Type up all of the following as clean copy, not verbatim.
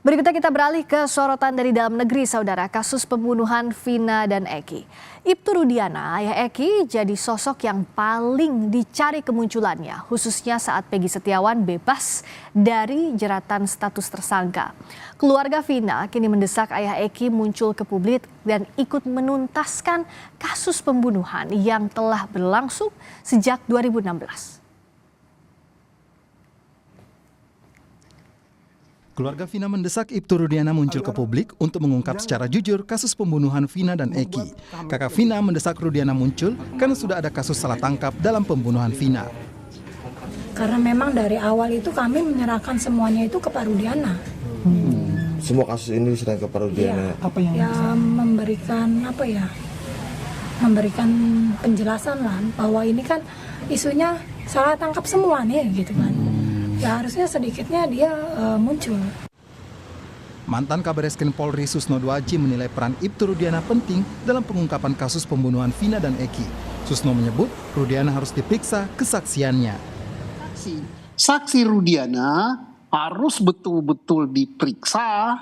Berikutnya kita beralih ke sorotan dari dalam negeri, saudara. Kasus pembunuhan Vina dan Eki. Ibtu Rudiana, ayah Eki, jadi sosok yang paling dicari kemunculannya, khususnya saat Peggy Setiawan bebas dari jeratan status tersangka. Keluarga Vina kini mendesak ayah Eki muncul ke publik dan ikut menuntaskan kasus pembunuhan yang telah berlangsung sejak 2016. Keluarga Vina mendesak Ibtu Rudiana muncul ke publik untuk mengungkap secara jujur kasus pembunuhan Vina dan Eki. Kakak Vina mendesak Rudiana muncul karena sudah ada kasus salah tangkap dalam pembunuhan Vina. Karena memang dari awal itu kami menyerahkan semuanya itu ke Pak Rudiana. Semua kasus ini diserahkan ke Pak Rudiana. Ya, memberikan penjelasan lah bahwa ini kan isunya salah tangkap semua nih gitu kan. Ya harusnya sedikitnya dia muncul. Mantan Kabar Eskrim Polri Susno Duaji menilai peran Ibtu Rudiana penting dalam pengungkapan kasus pembunuhan Vina dan Eki. Susno menyebut Rudiana harus diperiksa kesaksiannya. Saksi Rudiana harus betul-betul diperiksa,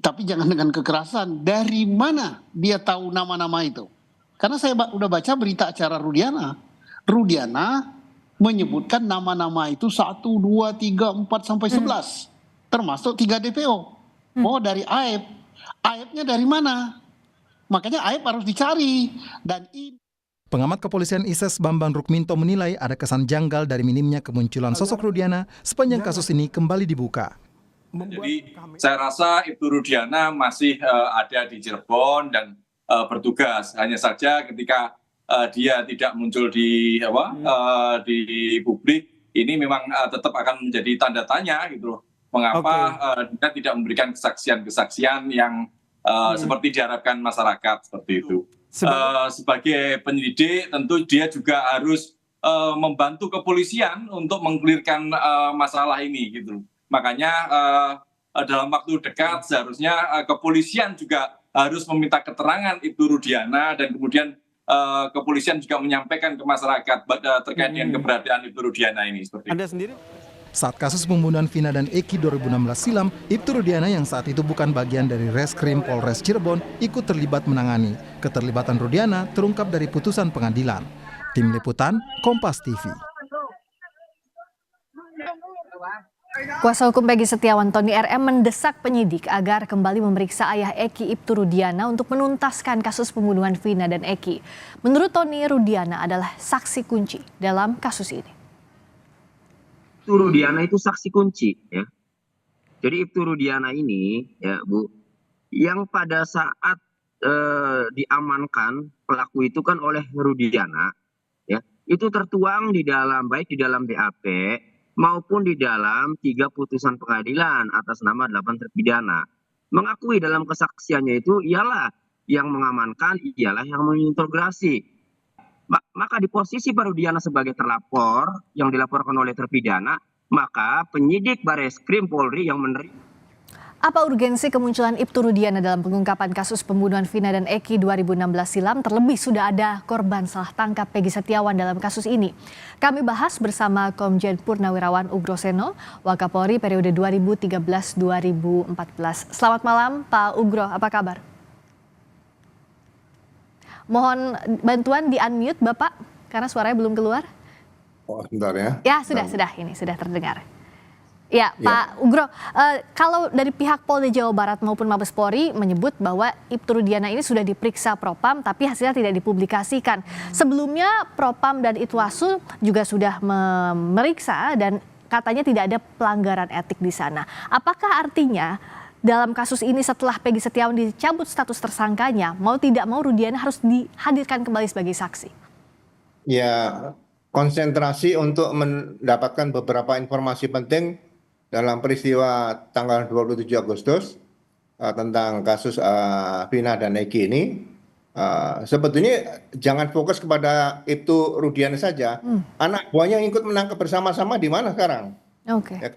tapi jangan dengan kekerasan. Dari mana dia tahu nama-nama itu? Karena saya udah baca berita acara Rudiana. Rudiana menyebutkan nama-nama itu 1, 2, 3, 4, sampai 11. Termasuk 3 DPO. Oh, dari AEP. AEP-nya dari mana? Makanya AEP harus dicari. Dan Pengamat Kepolisian ISES Bambang Rukminto menilai ada kesan janggal dari minimnya kemunculan sosok Rudiana sepanjang kasus ini kembali dibuka. Jadi saya rasa Ibtu Rudiana masih ada di Cirebon dan bertugas. Hanya saja ketika dia tidak muncul di publik, ini memang tetap akan menjadi tanda tanya gitu loh. Mengapa dia tidak memberikan kesaksian-kesaksian yang seperti diharapkan masyarakat seperti itu. Sebagai penyelidik tentu dia juga harus membantu kepolisian untuk mengklirkan masalah ini gitu. Makanya dalam waktu dekat seharusnya kepolisian juga harus meminta keterangan Ibtu Rudiana dan kemudian kepolisian juga menyampaikan ke masyarakat terkait dengan keberadaan Ibtu Rudiana ini. Seperti Anda sendiri? Saat kasus pembunuhan Vina dan Eki 2016 silam, Ibtu Rudiana yang saat itu bukan bagian dari Reskrim Polres Cirebon ikut terlibat menangani. Keterlibatan Rudiana terungkap dari putusan pengadilan. Tim Liputan, Kompas TV. Kuasa hukum Peggy Setiawan Tony RM mendesak penyidik agar kembali memeriksa ayah Eki Ibtu Rudiana untuk menuntaskan kasus pembunuhan Vina dan Eki. Menurut Tony, Rudiana adalah saksi kunci dalam kasus ini. Ibtu Rudiana itu saksi kunci ya. Jadi Ibtu Rudiana ini ya Bu, yang pada saat diamankan pelaku itu kan oleh Rudiana ya, itu tertuang di dalam baik di dalam BAP maupun di dalam 3 putusan pengadilan atas nama 8 terpidana. Mengakui dalam kesaksiannya itu ialah yang mengamankan, ialah yang mengintegrasi. Maka di posisi Pak Rudiana sebagai terlapor yang dilaporkan oleh terpidana, maka penyidik Bareskrim Polri yang menerima. Apa urgensi kemunculan Ibtu Rudiana dalam pengungkapan kasus pembunuhan Vina dan Eki 2016 silam? Terlebih sudah ada korban salah tangkap Peggy Setiawan dalam kasus ini. Kami bahas bersama Komjen Purnawirawan Ugro Seno, Wakapolri periode 2013-2014. Selamat malam Pak Ugro, apa kabar? Mohon bantuan di-unmute Bapak, karena suaranya belum keluar. Oh, sebentar ya. Ya, sudah terdengar. Ya, Pak Ugro, kalau dari pihak Polda Jawa Barat maupun Mabes Polri menyebut bahwa Ibtu Rudiana ini sudah diperiksa Propam tapi hasilnya tidak dipublikasikan. Sebelumnya Propam dan Itwasu juga sudah memeriksa dan katanya tidak ada pelanggaran etik di sana. Apakah artinya dalam kasus ini setelah Peggy Setiawan dicabut status tersangkanya, mau tidak mau Rudiana harus dihadirkan kembali sebagai saksi? Ya, konsentrasi untuk mendapatkan beberapa informasi penting dalam peristiwa tanggal 27 Agustus tentang kasus Vina dan Eki ini. Sebetulnya jangan fokus kepada Ibtu Rudiana saja. Anak buahnya yang ikut menangkap bersama-sama di mana sekarang? Ya,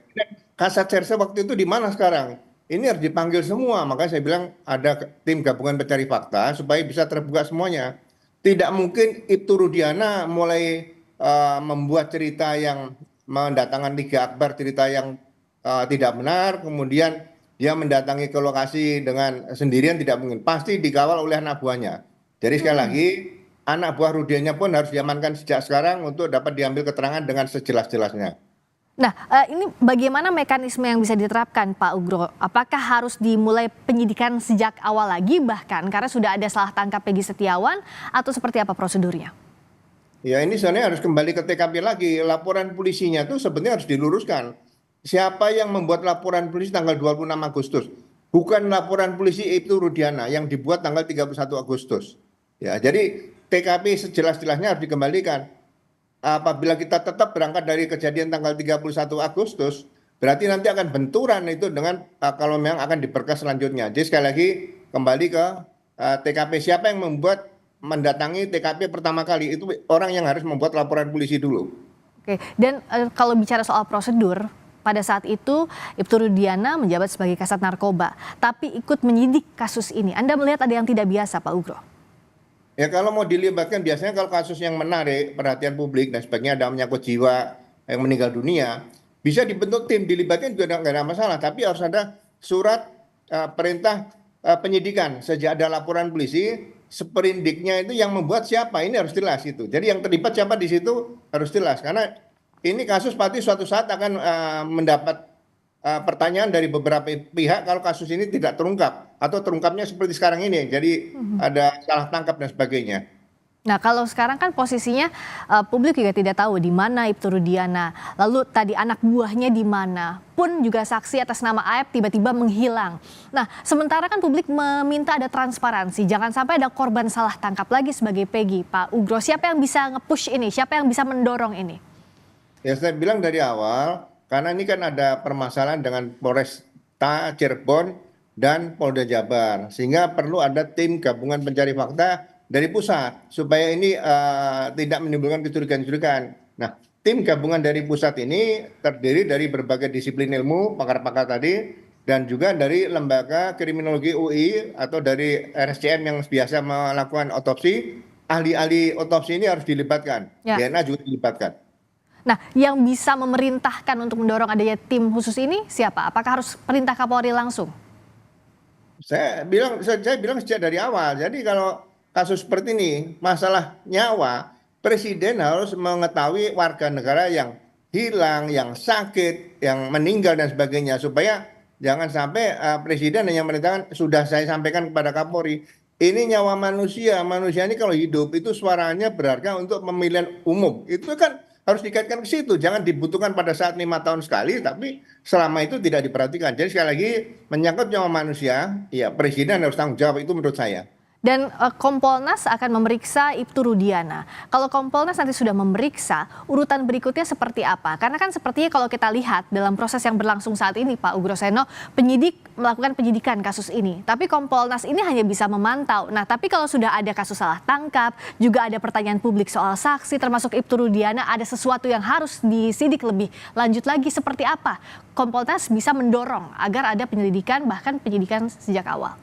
Kasat Serse waktu itu di mana sekarang? Ini harus dipanggil semua. Makanya saya bilang ada tim gabungan pencari fakta supaya bisa terbuka semuanya. Tidak mungkin Ibtu Rudiana mulai membuat cerita yang mendatangkan Liga Akbar, cerita yang tidak benar, kemudian dia mendatangi ke lokasi dengan sendirian tidak mungkin. Pasti dikawal oleh anak buahnya. Jadi sekali lagi, anak buah Rudiana pun harus diamankan sejak sekarang untuk dapat diambil keterangan dengan sejelas-jelasnya. Nah, ini bagaimana mekanisme yang bisa diterapkan Pak Ugro? Apakah harus dimulai penyidikan sejak awal lagi bahkan karena sudah ada salah tangkap Peggy Setiawan atau seperti apa prosedurnya? Ya ini sebenarnya harus kembali ke TKP lagi. Laporan polisinya tuh sebenarnya harus diluruskan. Siapa yang membuat laporan polisi tanggal 26 Agustus? Bukan laporan polisi Ibtu Rudiana yang dibuat tanggal 31 Agustus. Ya, jadi TKP sejelas-jelasnya harus dikembalikan. Apabila kita tetap berangkat dari kejadian tanggal 31 Agustus, berarti nanti akan benturan itu dengan kalau memang akan diperkas selanjutnya. Jadi sekali lagi kembali ke TKP, siapa yang mendatangi TKP pertama kali, itu orang yang harus membuat laporan polisi dulu. Oke, dan kalau bicara soal prosedur, pada saat itu Ibtu Rudiana menjabat sebagai Kasat Narkoba, tapi ikut menyidik kasus ini. Anda melihat ada yang tidak biasa, Pak Ugro? Ya kalau mau dilibatkan biasanya kalau kasus yang menarik perhatian publik dan sebagainya, ada menyangkut jiwa yang meninggal dunia, bisa dibentuk tim, dilibatkan juga nggak ada masalah. Tapi harus ada surat perintah penyidikan. Sejak ada laporan polisi, seperindiknya itu yang membuat siapa, ini harus jelas itu. Jadi yang terlibat siapa di situ harus jelas. Karena ini kasus pasti suatu saat akan mendapat pertanyaan dari beberapa pihak kalau kasus ini tidak terungkap atau terungkapnya seperti sekarang ini, jadi ada salah tangkap dan sebagainya. Nah, kalau sekarang kan posisinya publik juga tidak tahu di mana Ibtu Rudiana, lalu tadi anak buahnya di mana, pun juga saksi atas nama AF tiba-tiba menghilang. Nah, sementara kan publik meminta ada transparansi, jangan sampai ada korban salah tangkap lagi sebagai Peggy. Pak Ugro, siapa yang bisa nge-push ini? Siapa yang bisa mendorong ini? Ya saya bilang dari awal, karena ini kan ada permasalahan dengan Polresta Cirebon dan Polda Jabar, sehingga perlu ada tim gabungan pencari fakta dari pusat supaya ini tidak menimbulkan kecurigaan-kecurigaan. Nah, tim gabungan dari pusat ini terdiri dari berbagai disiplin ilmu, pakar-pakar tadi, dan juga dari lembaga kriminologi UI atau dari RSCM yang biasa melakukan otopsi. Ahli-ahli otopsi ini harus dilibatkan, DNA juga dilibatkan. Nah, yang bisa memerintahkan untuk mendorong adanya tim khusus ini siapa? Apakah harus perintah Kapolri langsung? Saya bilang sejak dari awal. Jadi kalau kasus seperti ini, masalah nyawa, presiden harus mengetahui warga negara yang hilang, yang sakit, yang meninggal dan sebagainya, supaya jangan sampai presiden hanya merintahkan, sudah saya sampaikan kepada Kapolri, ini nyawa manusia. Manusia ini kalau hidup itu suaranya berharga untuk pemilihan umum. Itu kan harus dikaitkan ke situ, jangan dibutuhkan pada saat 5 tahun sekali, tapi selama itu tidak diperhatikan. Jadi sekali lagi menyangkut nyawa manusia, ya presiden harus tanggung jawab, itu menurut saya. Dan Kompolnas akan memeriksa Ibtu Rudiana. Kalau Kompolnas nanti sudah memeriksa, urutan berikutnya seperti apa? Karena kan sepertinya kalau kita lihat dalam proses yang berlangsung saat ini, Pak Ugro Seno, penyidik melakukan penyidikan kasus ini. Tapi Kompolnas ini hanya bisa memantau. Nah, tapi kalau sudah ada kasus salah tangkap, juga ada pertanyaan publik soal saksi, termasuk Ibtu Rudiana, ada sesuatu yang harus disidik lebih lanjut lagi. Seperti apa Kompolnas bisa mendorong agar ada penyelidikan, bahkan penyidikan sejak awal?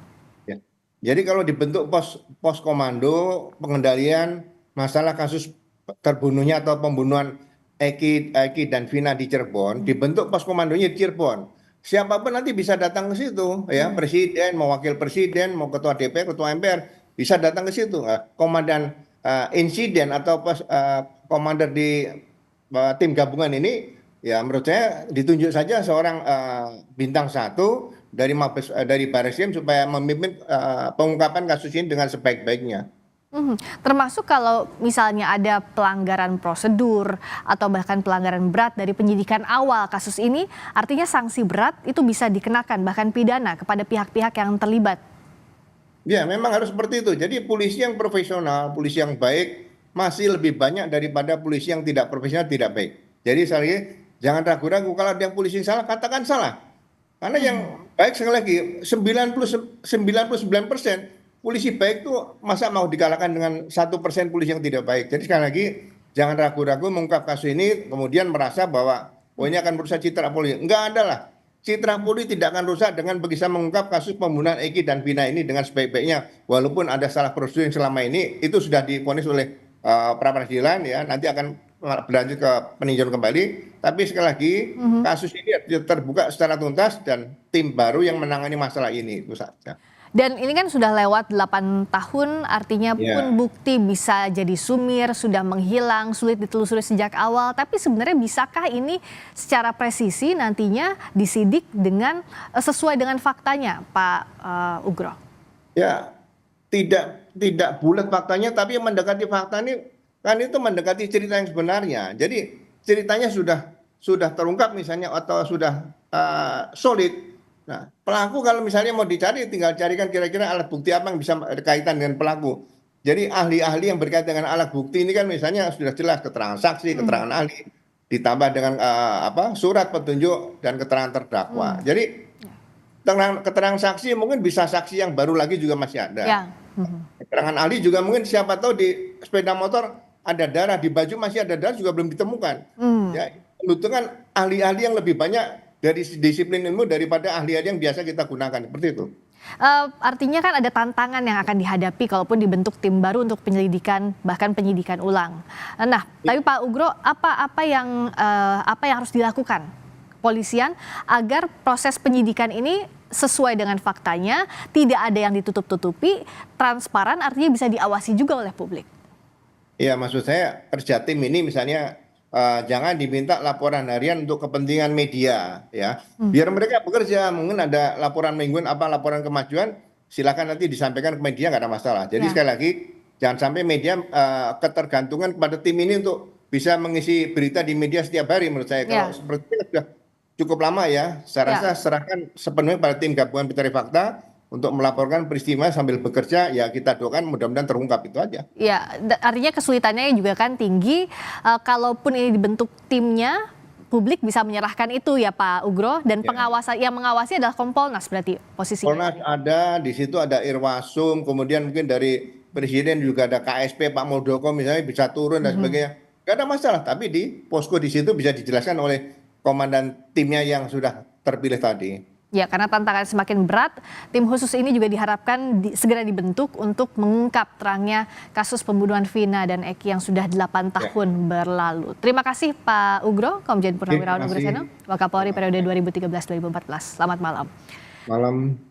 Jadi kalau dibentuk pos komando pengendalian masalah kasus terbunuhnya atau pembunuhan Eki dan Vina di Cirebon, dibentuk pos komandonya di Cirebon. Siapapun nanti bisa datang ke situ, ya presiden, mau wakil presiden, mau ketua DPR, ketua MPR, bisa datang ke situ. Komandan insiden atau komander di tim gabungan ini, ya menurut saya ditunjuk saja seorang bintang 1 dari Barreskrim supaya memimpin pengungkapan kasus ini dengan sebaik-baiknya. Termasuk kalau misalnya ada pelanggaran prosedur atau bahkan pelanggaran berat dari penyidikan awal kasus ini, artinya sanksi berat itu bisa dikenakan bahkan pidana kepada pihak-pihak yang terlibat. Ya memang harus seperti itu. Jadi polisi yang profesional, polisi yang baik masih lebih banyak daripada polisi yang tidak profesional, tidak baik. Jadi sekali lagi jangan ragu-ragu kalau ada yang polisi yang salah, katakan salah. Karena yang baik sekali lagi 99% polisi baik itu masa mau dikalahkan dengan 1% polisi yang tidak baik. Jadi sekali lagi jangan ragu-ragu mengungkap kasus ini kemudian merasa bahwa ini akan merusak citra Polri. Enggak ada lah. Citra Polri tidak akan rusak dengan bisa mengungkap kasus pembunuhan Eki dan Vina ini dengan sebaik-baiknya. Walaupun ada salah prosedur yang selama ini itu sudah divonis oleh pra peradilan, ya nanti akan berlanjut ke peninjauan kembali. Tapi sekali lagi kasus ini terbuka secara tuntas dan tim baru yang menangani masalah ini itu saja. Dan ini kan sudah lewat 8 tahun, artinya pun bukti bisa jadi sumir, sudah menghilang, sulit ditelusuri sejak awal. Tapi sebenarnya bisakah ini secara presisi nantinya disidik dengan sesuai dengan faktanya, Pak Ugro? Ya, tidak bulat faktanya, tapi yang mendekati fakta ini kan itu mendekati cerita yang sebenarnya. Jadi ceritanya sudah terungkap misalnya atau sudah solid. Nah, pelaku kalau misalnya mau dicari, tinggal carikan kira-kira alat bukti apa yang bisa berkaitan dengan pelaku. Jadi ahli-ahli yang berkaitan dengan alat bukti ini kan misalnya sudah jelas keterangan saksi, keterangan ahli, ditambah dengan surat petunjuk dan keterangan terdakwa. Jadi keterangan saksi mungkin bisa saksi yang baru lagi juga masih ada. Keterangan ahli juga mungkin siapa tahu di sepeda motor ada darah, di baju masih ada darah juga belum ditemukan. Ya, membutuhkan ahli-ahli yang lebih banyak dari disiplin ilmu daripada ahli-ahli yang biasa kita gunakan, seperti itu. Artinya kan ada tantangan yang akan dihadapi kalaupun dibentuk tim baru untuk penyelidikan, bahkan penyidikan ulang. Nah, tapi Pak Ugro, apa yang harus dilakukan kepolisian agar proses penyidikan ini sesuai dengan faktanya, tidak ada yang ditutup-tutupi, transparan, artinya bisa diawasi juga oleh publik? Iya, maksud saya kerja tim ini misalnya jangan diminta laporan harian untuk kepentingan media, ya. Biar mereka bekerja, mungkin ada laporan mingguan laporan kemajuan, silakan nanti disampaikan ke media, nggak ada masalah. Jadi sekali lagi jangan sampai media ketergantungan kepada tim ini untuk bisa mengisi berita di media setiap hari. Menurut saya kalau seperti itu sudah cukup lama ya. Saya rasa serahkan sepenuhnya pada tim gabungan pencari fakta untuk melaporkan peristiwa sambil bekerja, ya kita doakan mudah-mudahan terungkap, itu aja. Ya, artinya kesulitannya juga kan tinggi. Kalaupun ini dibentuk timnya, publik bisa menyerahkan itu ya Pak Ugro, dan yang mengawasi adalah Kompolnas berarti posisinya. Kompolnas ada, di situ ada Irwasum, kemudian mungkin dari Presiden juga ada KSP Pak Muldoko misalnya bisa turun dan sebagainya. Gak ada masalah, tapi di posko di situ bisa dijelaskan oleh komandan timnya yang sudah terpilih tadi. Ya, karena tantangan semakin berat, tim khusus ini juga diharapkan segera dibentuk untuk mengungkap terangnya kasus pembunuhan Vina dan Eki yang sudah 8 tahun berlalu. Terima kasih Pak Ugro, Komjen Purnawirawan Ugro Seno, Wakapolri periode 2013-2014. Selamat malam. Malam.